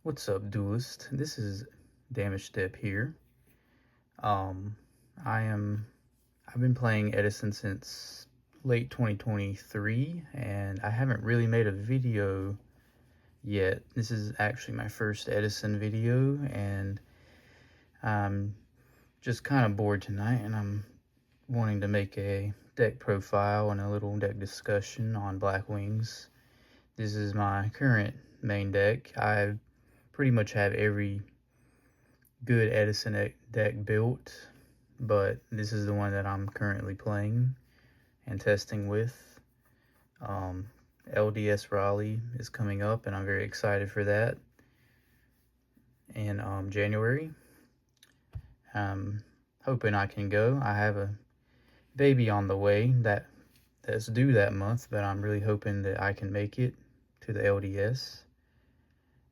What's up, duelist? This is Damage Step here. Um, I am. I've been playing Edison since late 2023, and I haven't really made a video yet. This is actually my first Edison video, and I'm just kind of bored tonight, and I'm wanting to make a deck profile and a little deck discussion on Blackwings. This is my current main deck. I pretty much have every good Edison deck built, but this is the one that I'm currently playing and testing with. Um, LDS Raleigh is coming up, and I'm very excited for that in January. I'm hoping I can go. I have a baby on the way that's due that month, but I'm really hoping that I can make it to the LDS.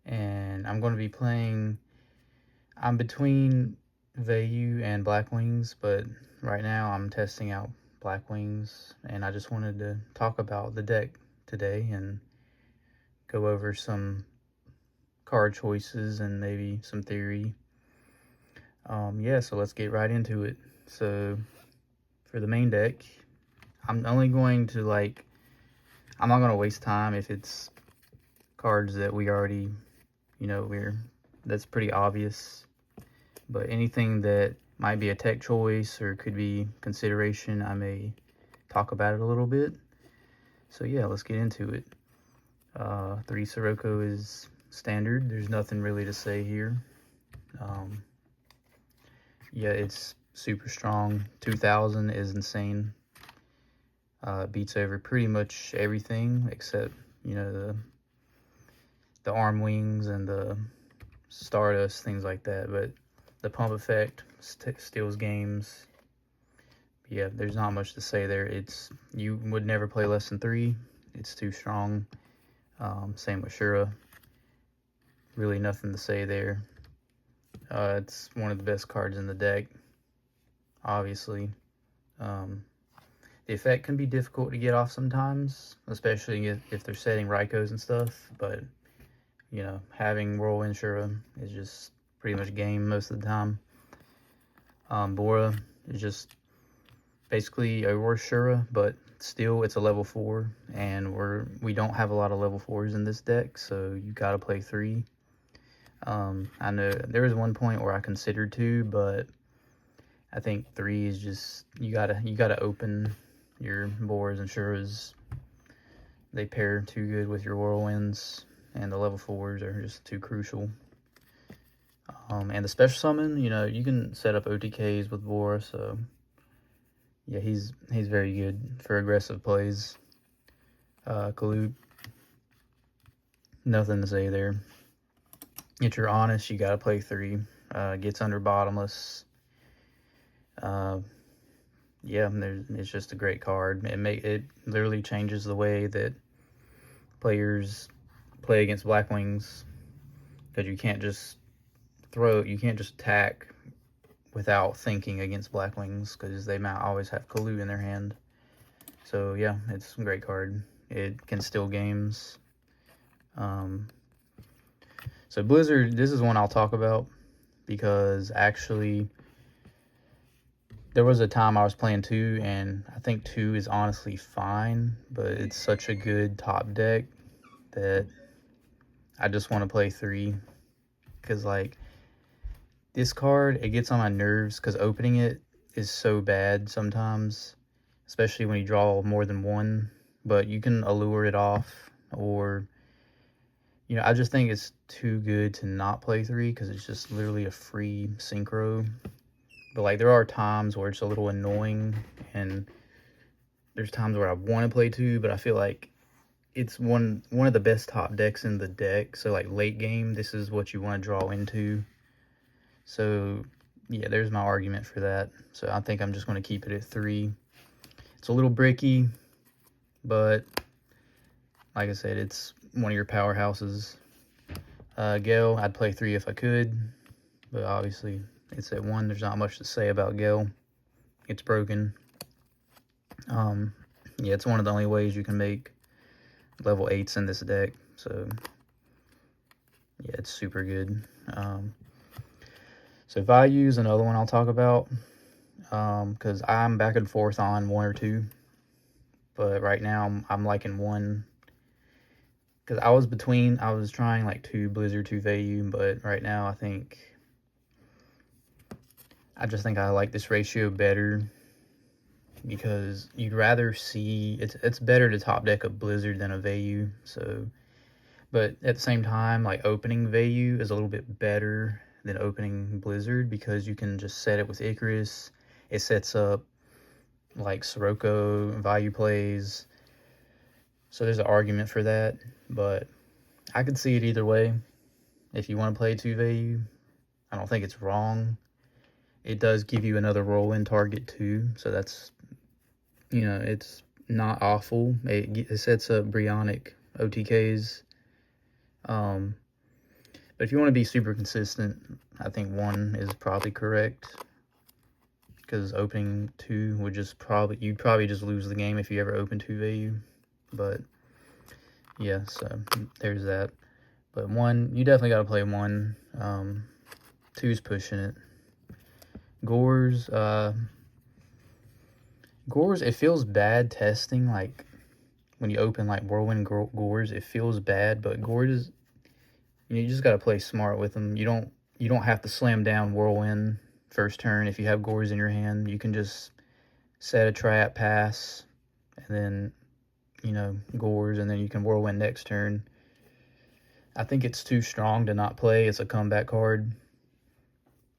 And I'm going to be playing. I'm between Vayu and Blackwings, but right now I'm testing out Blackwings, and I just wanted to talk about the deck today and go over some card choices and maybe some theory. Yeah, so let's get right into it. So for the main deck, I'm only going to I'm not going to waste time if it's cards that we already, that's pretty obvious. But anything that might be a tech choice or could be consideration, I may talk about it a little bit. So yeah, let's get into it. 3 Sirocco is standard. There's nothing really to say here. Yeah, it's super strong. 2000 is insane. Beats over pretty much everything except, the arm wings and the Stardust, things like that. But the pump effect steals games. Yeah, there's not much to say there. You would never play less than 3. It's too strong. Same with Shura. Really nothing to say there. It's one of the best cards in the deck, obviously. The effect can be difficult to get off sometimes, especially if they're setting Raikos and stuff, but, having Whirlwind Shura is just pretty much game most of the time. Bora is just basically a worse Shura, but still it's a level 4, and we don't have a lot of level 4s in this deck, so you gotta play 3. I know there was one point where I considered 2, but I think 3 is just you gotta open your Boras and Shuras. They pair too good with your Whirlwinds, and the level 4s are just too crucial. And the special summon, you can set up OTKs with Bora, so yeah, he's very good for aggressive plays. Kalute, nothing to say there. If you're honest, you gotta play 3. Gets under bottomless. Yeah, it's just a great card. It literally changes the way that players play against Blackwings, because you can't just attack without thinking against Blackwings, because they might always have Kalute in their hand. So yeah, it's a great card. It can steal games. So Blizzard, this is one I'll talk about, because actually there was a time I was playing 2, and I think 2 is honestly fine, but it's such a good top deck that I just want to play 3, because this card, it gets on my nerves because opening it is so bad sometimes, especially when you draw more than 1, but you can allure it off, or I just think it's too good to not play 3, because it's just literally a free synchro. But there are times where it's a little annoying, and there's times where I want to play 2, but I feel like it's one of the best top decks in the deck. So late game, this is what you want to draw into. So yeah, there's my argument for that. So I think I'm just going to keep it at 3. It's a little bricky, but like I said, it's one of your powerhouses. Gale, I'd play 3 if I could, but obviously it's at 1. There's not much to say about Gale. It's broken. Yeah, it's one of the only ways you can make level 8s in this deck. So Yeah, it's super good. So value is another one I'll talk about, because I'm back and forth on one or two, but right now I'm liking one, because I was trying like two Blizzard, two Vayu, but right now I just think I like this ratio better, because you'd rather see, it's better to top deck a Blizzard than a Vayu, so, but at the same time, like opening Vayu is a little bit better than opening Blizzard, because you can just set it with Icarus. It sets up like Sirocco value plays, so there's an argument for that, but I could see it either way. If you want to play two Vayu, I don't think it's wrong. It does give you another roll-in target too, so that's, it's not awful. It sets up Brionic OTKs. But if you want to be super consistent, I think one is probably correct, because opening two would you'd probably just lose the game if you ever open two Vayu. But yeah, so there's that. But one, you definitely got to play one. Two's pushing it. Gores, it feels bad testing, like, when you open, like, Whirlwind Gores, it feels bad, but Gores, you just gotta play smart with them. You don't have to slam down Whirlwind first turn if you have Gores in your hand. You can just set a trap, pass, and then, Gores, and then you can Whirlwind next turn. I think it's too strong to not play. It's a comeback card.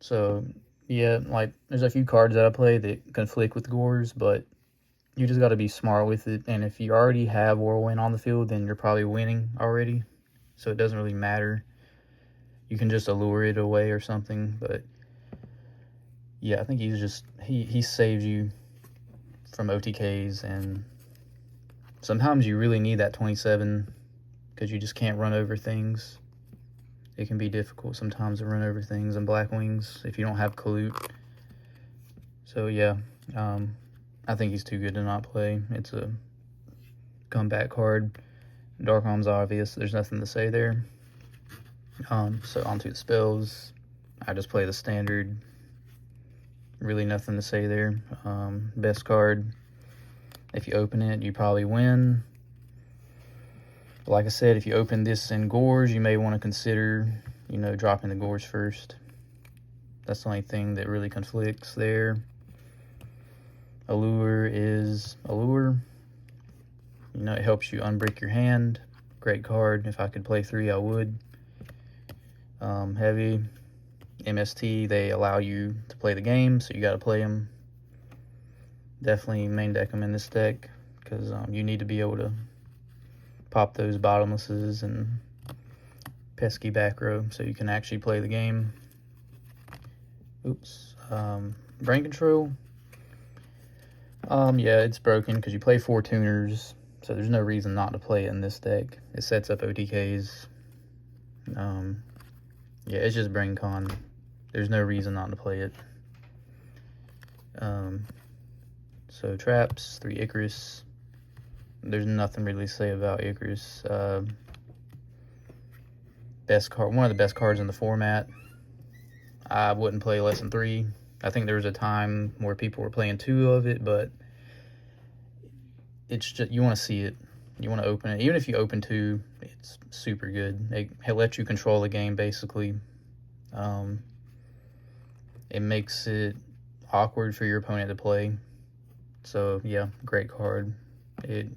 So, yeah, like, there's a few cards that I play that conflict with Gores, but you just got to be smart with it. And if you already have Whirlwind on the field, then you're probably winning already. So it doesn't really matter. You can just allure it away or something. But yeah, I think he saves you from OTKs. And sometimes you really need that 27, because you just can't run over things. It can be difficult sometimes to run over things in Blackwings if you don't have Kalute. So yeah, I think he's too good to not play. It's a comeback card. Dark Arm's obvious. There's nothing to say there. So onto the spells. I just play the standard. Really nothing to say there. Best card. If you open it, you probably win. But like I said, if you open this in Gores, you may want to consider, dropping the Gores first. That's the only thing that really conflicts there. Allure is Allure. It helps you unbrick your hand. Great card. If I could play 3, I would. Heavy. MST, they allow you to play the game, so you got to play them. Definitely main deck them in this deck, because you need to be able to pop those bottomlesses and pesky back row so you can actually play the game. Oops. Brain control. Yeah, it's broken because you play 4 tuners, so there's no reason not to play it in this deck. It sets up OTKs. Yeah, it's just brain con. There's no reason not to play it. So traps, 3 Icarus. There's nothing really to say about Icarus. Best card, one of the best cards in the format. I wouldn't play less than 3. I think there was a time where people were playing 2 of it, but it's just, you want to see it. You want to open it. Even if you open 2, it's super good. It lets you control the game, basically. It makes it awkward for your opponent to play. So, yeah, great card. It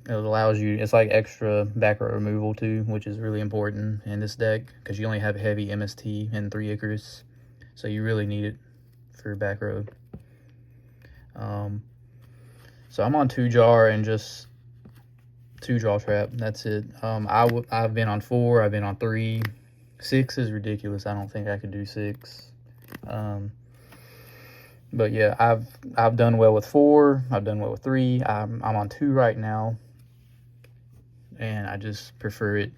allows you, it's like extra back row removal too, which is really important in this deck, because you only have heavy MST and 3 Icarus. So you really need it for back row. So I'm on 2 jar and just 2 draw trap. That's it. I've been on 4. I've been on 3. 6 is ridiculous. I don't think I could do 6. But yeah, I've done well with 4. I've done well with 3. I'm on 2 right now, and I just prefer it.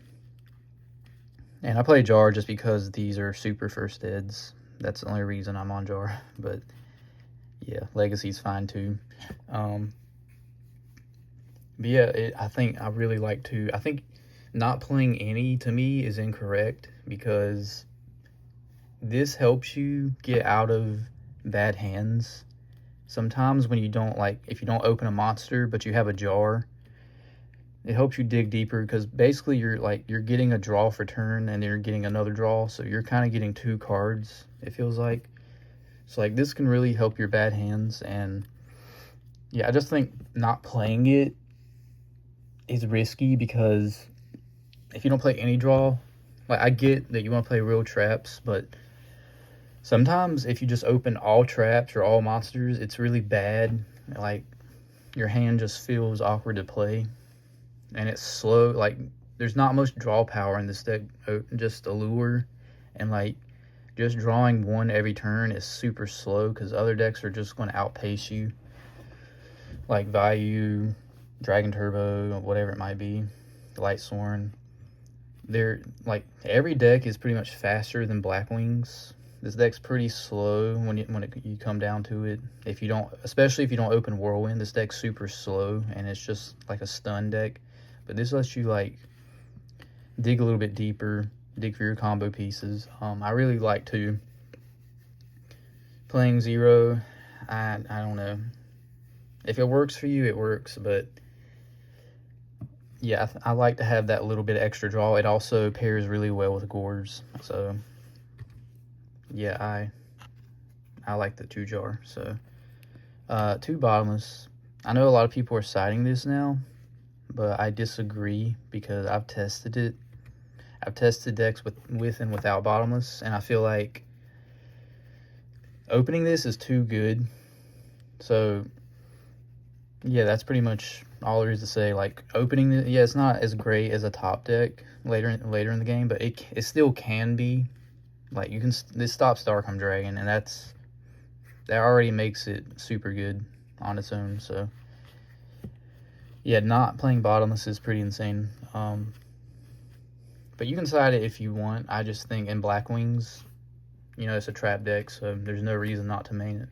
And I play jar just because these are super first eds. That's the only reason I'm on jar. But yeah, legacy's fine too. But yeah, I think I really like to. I think not playing any to me is incorrect, because this helps you get out of bad hands. Sometimes when you don't, like, if you don't open a monster but you have a jar, it helps you dig deeper, because basically you're getting a draw for turn and then you're getting another draw, so you're kind of getting two cards, it feels like. So like this can really help your bad hands. And yeah, I just think not playing it is risky, because if you don't play any draw, like, I get that you want to play real traps, but sometimes if you just open all traps or all monsters, it's really bad. Like, your hand just feels awkward to play, and it's slow. Like, there's not much draw power in this deck, just a lure, and like just drawing one every turn is super slow, because other decks are just going to outpace you, like Value, Dragon Turbo, whatever it might be, Light Soren. They're like, every deck is pretty much faster than Blackwings. This deck's pretty slow when you come down to it. If you don't, especially if you don't open Whirlwind, this deck's super slow, and it's just like a stun deck. But this lets you like dig a little bit deeper, dig for your combo pieces. I really like to playing Zero. I don't know. If it works for you, it works, but yeah, I like to have that little bit of extra draw. It also pairs really well with Gores, so yeah, I like the 2-jar. So 2 bottomless. I know a lot of people are citing this now, but I disagree, because I've tested it. I've tested decks with and without bottomless, and I feel like opening this is too good. So yeah, that's pretty much all there is to say. Like, opening it, yeah, it's not as great as a top deck later in the game, but it still can be. Like, you can, this stops Darkholm Dragon, and that already makes it super good on its own. So yeah, not playing bottomless is pretty insane. But you can side it if you want. I just think in Blackwings, it's a trap deck, so there's no reason not to main it.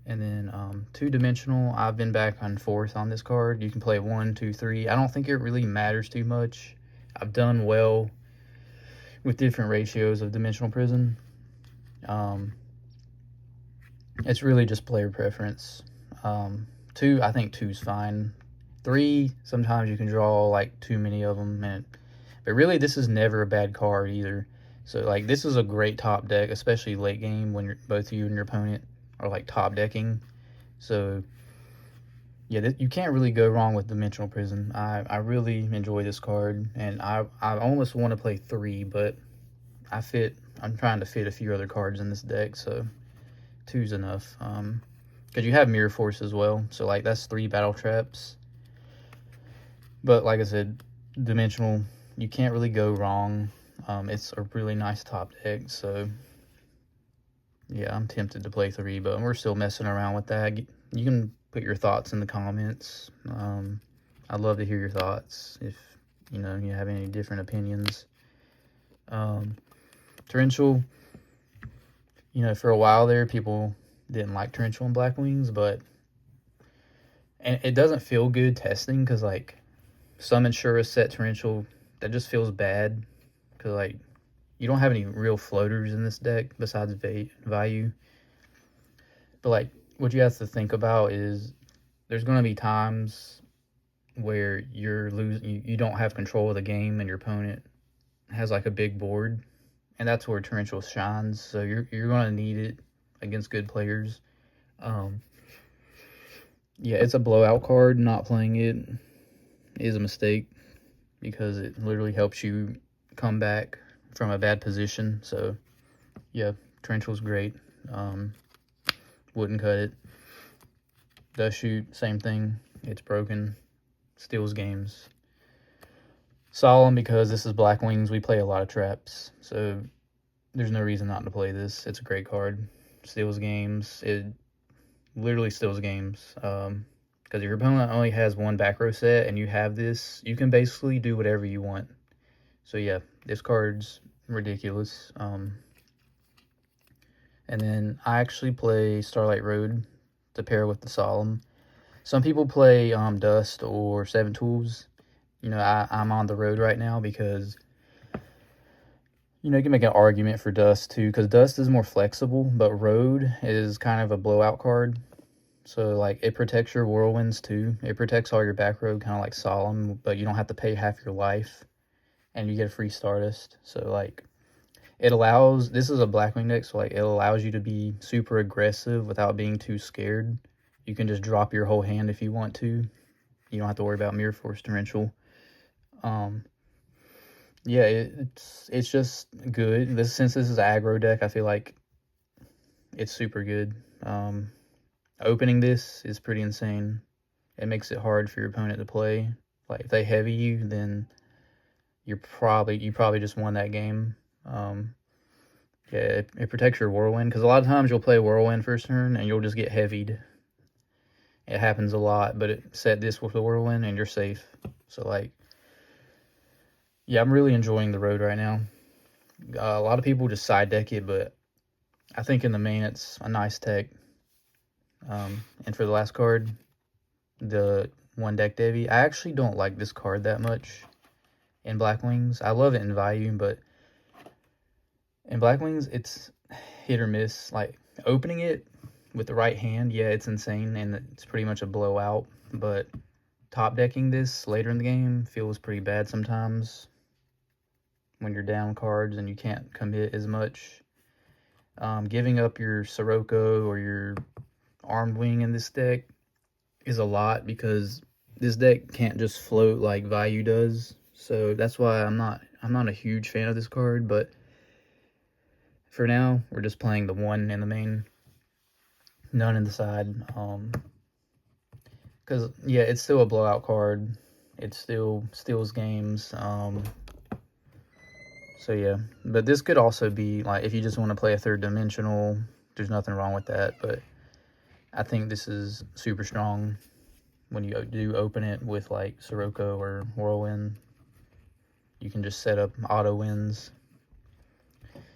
And then 2-dimensional, I've been back and forth on this card. You can play 1, 2, 3. I don't think it really matters too much. I've done well with different ratios of Dimensional Prison. It's really just player preference. 2, I think 2's fine. 3, sometimes you can draw like too many of them, but really this is never a bad card either. So like, this is a great top deck, especially late game when both you and your opponent are like top decking. So yeah, you can't really go wrong with Dimensional Prison. I really enjoy this card, and I almost want to play 3, but I'm trying to fit a few other cards in this deck, so 2's enough. Because you have Mirror Force as well, so like that's 3 battle traps. But like I said, Dimensional, you can't really go wrong. It's a really nice top deck, so yeah, I'm tempted to play 3, but we're still messing around with that. You can put your thoughts in the comments. I'd love to hear your thoughts if you have any different opinions. Torrential, for a while there, people didn't like Torrential and Blackwings, and it doesn't feel good testing, because like some Insura set Torrential, that just feels bad, because like you don't have any real floaters in this deck besides Value. But like, what you have to think about is there's going to be times where you're losing, you don't have control of the game, and your opponent has like a big board, and that's where Torrential shines. So you're going to need it against good players. Yeah, it's a blowout card. Not playing it is a mistake, because it literally helps you come back from a bad position. So yeah, Torrential's great. Wouldn't cut it. Does shoot, same thing. It's broken. Steals games. Solemn, because this is Blackwings. We play a lot of traps, so there's no reason not to play this. It's a great card. Steals games. It literally steals games. Because if your opponent only has 1 back row set and you have this, you can basically do whatever you want. So yeah, this card's ridiculous. And then I actually play Starlight Road to pair with the Solemn. Some people play Dust or 7 Tools, You know, I'm on the road right now because, you know, you can make an argument for Dust too, because Dust is more flexible, but Road is kind of a blowout card. So, like, it protects your whirlwinds too. It protects all your back row, kind of like Solemn, but you don't have to pay half your life, and you get a free Stardust. So, like, it allows, this is a Blackwing deck, so, like, it allows you to be super aggressive without being too scared. You can just drop your whole hand if you want to. You don't have to worry about Mirror Force Torrential. Yeah, it's just good. Since this is an aggro deck, I feel like it's super good. Opening this is pretty insane. It makes it hard for your opponent to play. Like, if they heavy you, then you probably just won that game. Yeah, it protects your Whirlwind, because a lot of times you'll play Whirlwind first turn and you'll just get heavied. It happens a lot, but it set this with the Whirlwind and you're safe. So, like, yeah, I'm really enjoying the Road right now. A lot of people just side deck it, but I think in the main it's a nice tech. And for the last card, the one deck Devi, I actually don't like this card that much in Blackwings. I love it in Value, but in Blackwings, it's hit or miss. Like, opening it with the right hand, yeah, it's insane, and it's pretty much a blowout. But top decking this later in the game feels pretty bad sometimes when you're down cards and you can't commit as much. Giving up your Sirocco or your Armed Wing in this deck is a lot, because this deck can't just float like Value does. So that's why I'm not a huge fan of this card, but for now we're just playing the one in the main, none in the side. Because yeah, it's still a blowout card. It still steals games. So yeah, but this could also be like, if you just want to play a third dimensional, there's nothing wrong with that. But I think this is super strong when you do open it with like Sirocco or Whirlwind. You can just set up auto wins.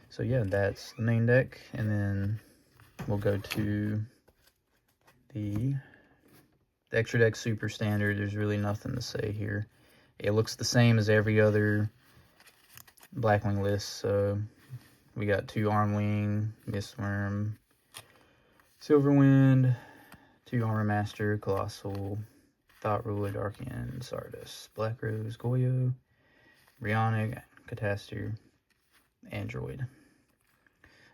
So yeah, that's the main deck, and then we'll go to the extra deck super standard. There's really nothing to say here. It looks the same as every other Blackwing list. So we got 2 Armwing, Mistworm, Silverwind, 2 Armor Master, Colossal, Thought Ruler, Darkian, Sardis, Black Rose, Goyo, Brionic, Catastor, Android.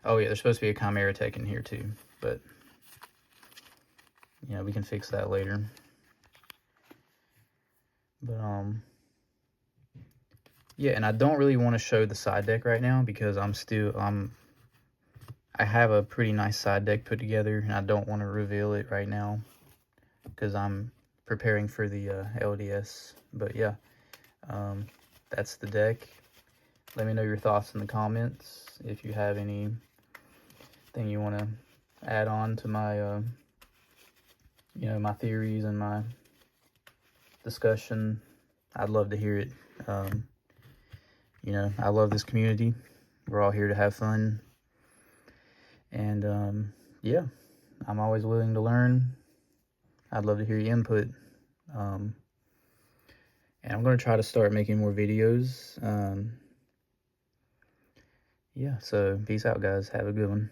Oh yeah, there's supposed to be a Chimera Tech in here too, but yeah, we can fix that later. But yeah, and I don't really want to show the side deck right now, because I have a pretty nice side deck put together, and I don't want to reveal it right now because I'm preparing for the LDS. But yeah, that's the deck. Let me know your thoughts in the comments if you have anything you want to add on to my you know, my theories and my discussion. I'd love to hear it. You know, I love this community. We're all here to have fun. And yeah, I'm always willing to learn. I'd love to hear your input. And I'm going to try to start making more videos. Yeah, so peace out, guys. Have a good one.